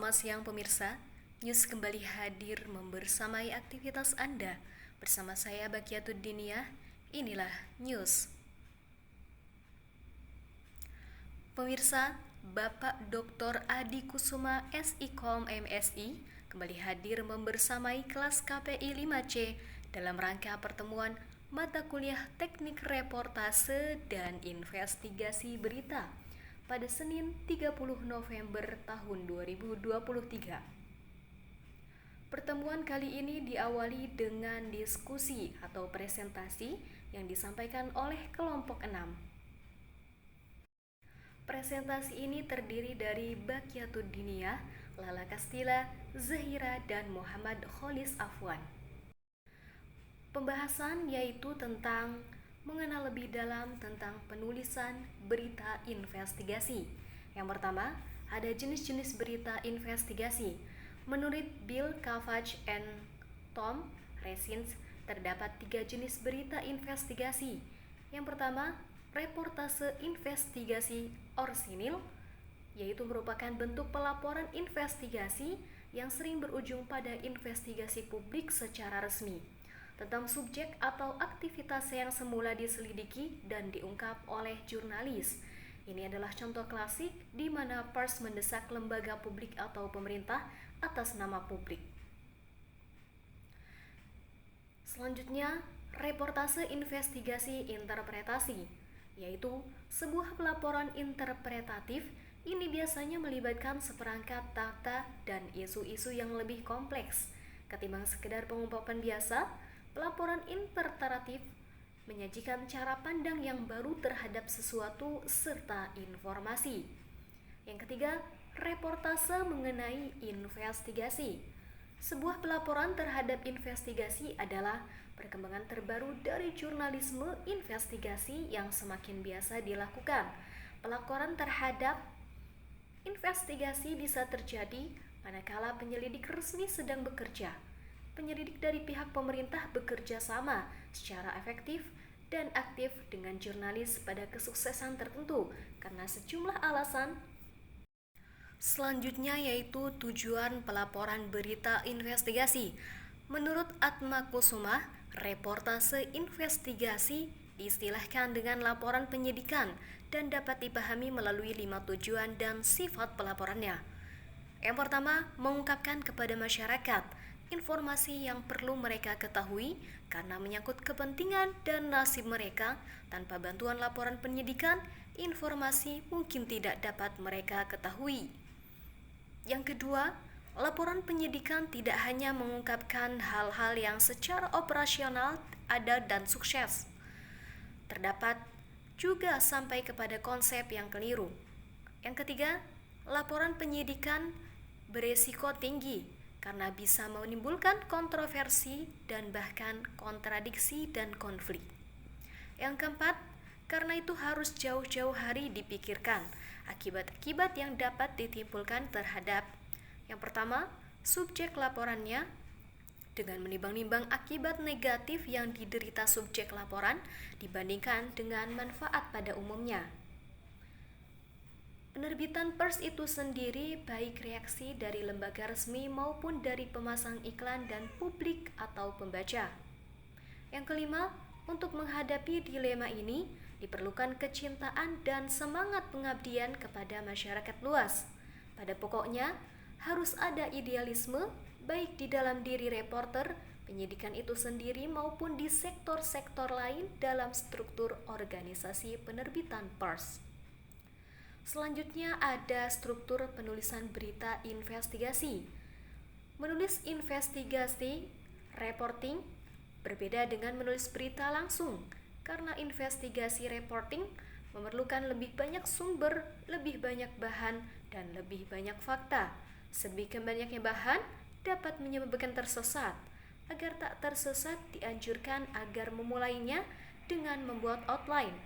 Selamat siang pemirsa, News kembali hadir membersamai aktivitas Anda. Bersama saya Bakiatuddiniyah, inilah News. Pemirsa, Bapak Dr. Adi Kusuma SIKOM MSI kembali hadir membersamai kelas KPI 5C dalam rangka pertemuan mata kuliah Teknik Reportase dan Investigasi Berita pada Senin 30 November tahun 2023. Pertemuan kali ini diawali dengan diskusi atau presentasi yang disampaikan oleh kelompok 6. Presentasi ini terdiri dari Bakiatuddiniyah, Lala Kastila, Zahira, dan Muhammad Kholis Afwan. Pembahasan yaitu tentang mengenal lebih dalam tentang penulisan berita investigasi. Yang pertama, ada jenis-jenis berita investigasi. Menurut Bill Kavach and Tom Resins, terdapat 3 jenis berita investigasi. Yang pertama, reportase investigasi orsinil, yaitu merupakan bentuk pelaporan investigasi yang sering berujung pada investigasi publik secara resmi tentang subjek atau aktivitas yang semula diselidiki dan diungkap oleh jurnalis. Ini adalah contoh klasik di mana pers mendesak lembaga publik atau pemerintah atas nama publik. Selanjutnya, reportase investigasi interpretasi, yaitu sebuah pelaporan interpretatif. Ini biasanya melibatkan seperangkat data dan isu-isu yang lebih kompleks ketimbang sekedar pengungkapan biasa. Pelaporan interpretatif menyajikan cara pandang yang baru terhadap sesuatu serta informasi. Yang ketiga, reportase mengenai investigasi. Sebuah pelaporan terhadap investigasi adalah perkembangan terbaru dari jurnalisme investigasi yang semakin biasa dilakukan. Pelaporan terhadap investigasi bisa terjadi manakala penyelidik resmi sedang bekerja. Penyelidik dari pihak pemerintah bekerja sama secara efektif dan aktif dengan jurnalis pada kesuksesan tertentu karena sejumlah alasan. Selanjutnya yaitu tujuan pelaporan berita investigasi. Menurut Atma Kusuma, reportase investigasi diistilahkan dengan laporan penyidikan dan dapat dipahami melalui 5 tujuan dan sifat pelaporannya. Yang pertama, mengungkapkan kepada masyarakat informasi yang perlu mereka ketahui karena menyangkut kepentingan dan nasib mereka. Tanpa bantuan laporan penyidikan, informasi mungkin tidak dapat mereka ketahui. Yang kedua, laporan penyidikan tidak hanya mengungkapkan hal-hal yang secara operasional ada dan sukses. Terdapat juga sampai kepada konsep yang keliru. Yang ketiga, laporan penyidikan beresiko tinggi karena bisa menimbulkan kontroversi dan bahkan kontradiksi dan konflik. Yang keempat, karena itu harus jauh-jauh hari dipikirkan akibat-akibat yang dapat ditimbulkan terhadap yang pertama, subjek laporannya dengan menimbang-nimbang akibat negatif yang diderita subjek laporan dibandingkan dengan manfaat pada umumnya. Penerbitan pers itu sendiri baik reaksi dari lembaga resmi maupun dari pemasang iklan dan publik atau pembaca. Yang kelima, untuk menghadapi dilema ini diperlukan kecintaan dan semangat pengabdian kepada masyarakat luas. Pada pokoknya, harus ada idealisme baik di dalam diri reporter, penyidikan itu sendiri maupun di sektor-sektor lain dalam struktur organisasi penerbitan pers. Selanjutnya ada struktur penulisan berita investigasi. Menulis investigasi, reporting, berbeda dengan menulis berita langsung, karena investigasi reporting memerlukan lebih banyak sumber, lebih banyak bahan, dan lebih banyak fakta. Semakin banyaknya bahan dapat menyebabkan tersesat. Agar tak tersesat, dianjurkan agar memulainya dengan membuat outline,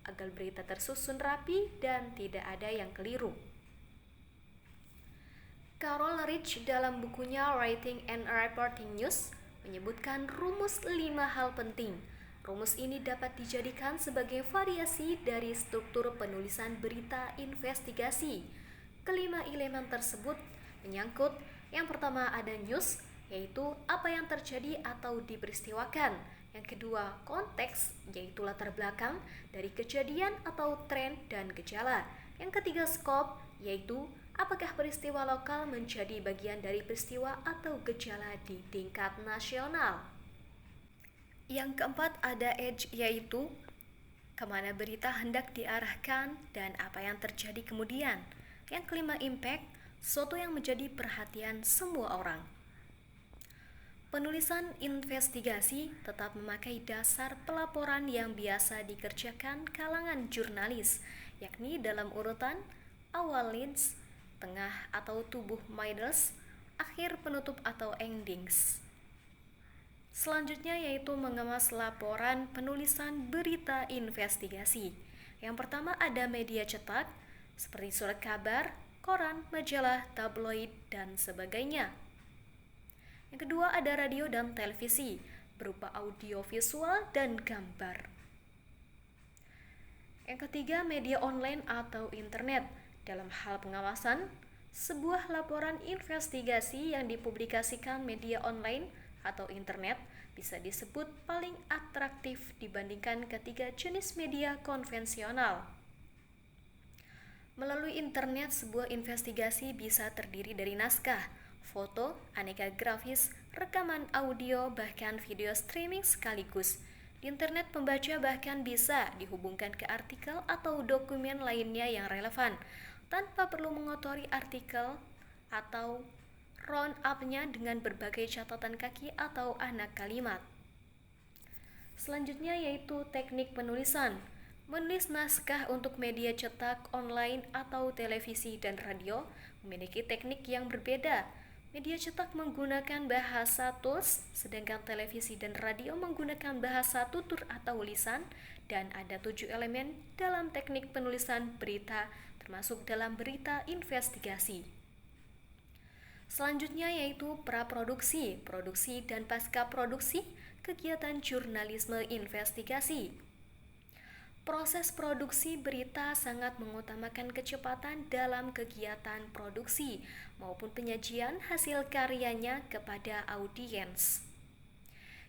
agar berita tersusun rapi dan tidak ada yang keliru. Carol Rich dalam bukunya Writing and Reporting News menyebutkan rumus 5 hal penting. Rumus ini dapat dijadikan sebagai variasi dari struktur penulisan berita investigasi. Kelima elemen tersebut menyangkut yang pertama ada news, yaitu apa yang terjadi atau diperistiwakan. Yang kedua, konteks, yaitu latar belakang dari kejadian atau tren dan gejala. Yang ketiga, scope, yaitu apakah peristiwa lokal menjadi bagian dari peristiwa atau gejala di tingkat nasional. Yang keempat ada edge, yaitu kemana berita hendak diarahkan dan apa yang terjadi kemudian. Yang kelima, impact, sesuatu yang menjadi perhatian semua orang. Penulisan investigasi tetap memakai dasar pelaporan yang biasa dikerjakan kalangan jurnalis, yakni dalam urutan awal leads, tengah atau tubuh middles, akhir penutup atau endings. Selanjutnya yaitu mengemas laporan penulisan berita investigasi. Yang pertama ada media cetak, seperti surat kabar, koran, majalah, tabloid, dan sebagainya. Yang kedua ada radio dan televisi, berupa audio visual dan gambar. Yang ketiga media online atau internet. Dalam hal pengawasan, sebuah laporan investigasi yang dipublikasikan media online atau internet bisa disebut paling atraktif dibandingkan ketiga jenis media konvensional. Melalui internet, sebuah investigasi bisa terdiri dari naskah, foto, aneka grafis, rekaman audio, bahkan video streaming sekaligus. Di internet, pembaca bahkan bisa dihubungkan ke artikel atau dokumen lainnya yang relevan, tanpa perlu mengotori artikel atau round-up-nya dengan berbagai catatan kaki atau anak kalimat. Selanjutnya yaitu teknik penulisan. Menulis naskah untuk media cetak, online, atau televisi dan radio memiliki teknik yang berbeda. Media cetak menggunakan bahasa tulis, sedangkan televisi dan radio menggunakan bahasa tutur atau lisan, dan ada 7 elemen dalam teknik penulisan berita, termasuk dalam berita investigasi. Selanjutnya yaitu praproduksi, produksi dan pasca produksi kegiatan jurnalisme investigasi. Proses produksi berita sangat mengutamakan kecepatan dalam kegiatan produksi maupun penyajian hasil karyanya kepada audiens.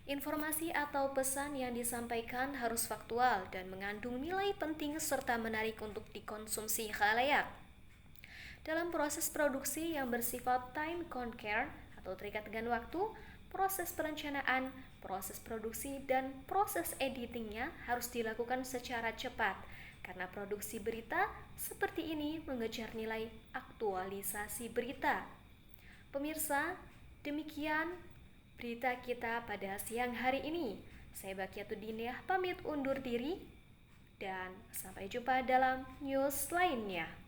Informasi atau pesan yang disampaikan harus faktual dan mengandung nilai penting serta menarik untuk dikonsumsi khalayak. Dalam proses produksi yang bersifat time concurrent atau terikat dengan waktu, proses perencanaan, proses produksi, dan proses editingnya harus dilakukan secara cepat karena produksi berita seperti ini mengejar nilai aktualisasi berita. Pemirsa, demikian berita kita pada siang hari ini. Saya Bakiatuddiniyah pamit undur diri dan sampai jumpa dalam news lainnya.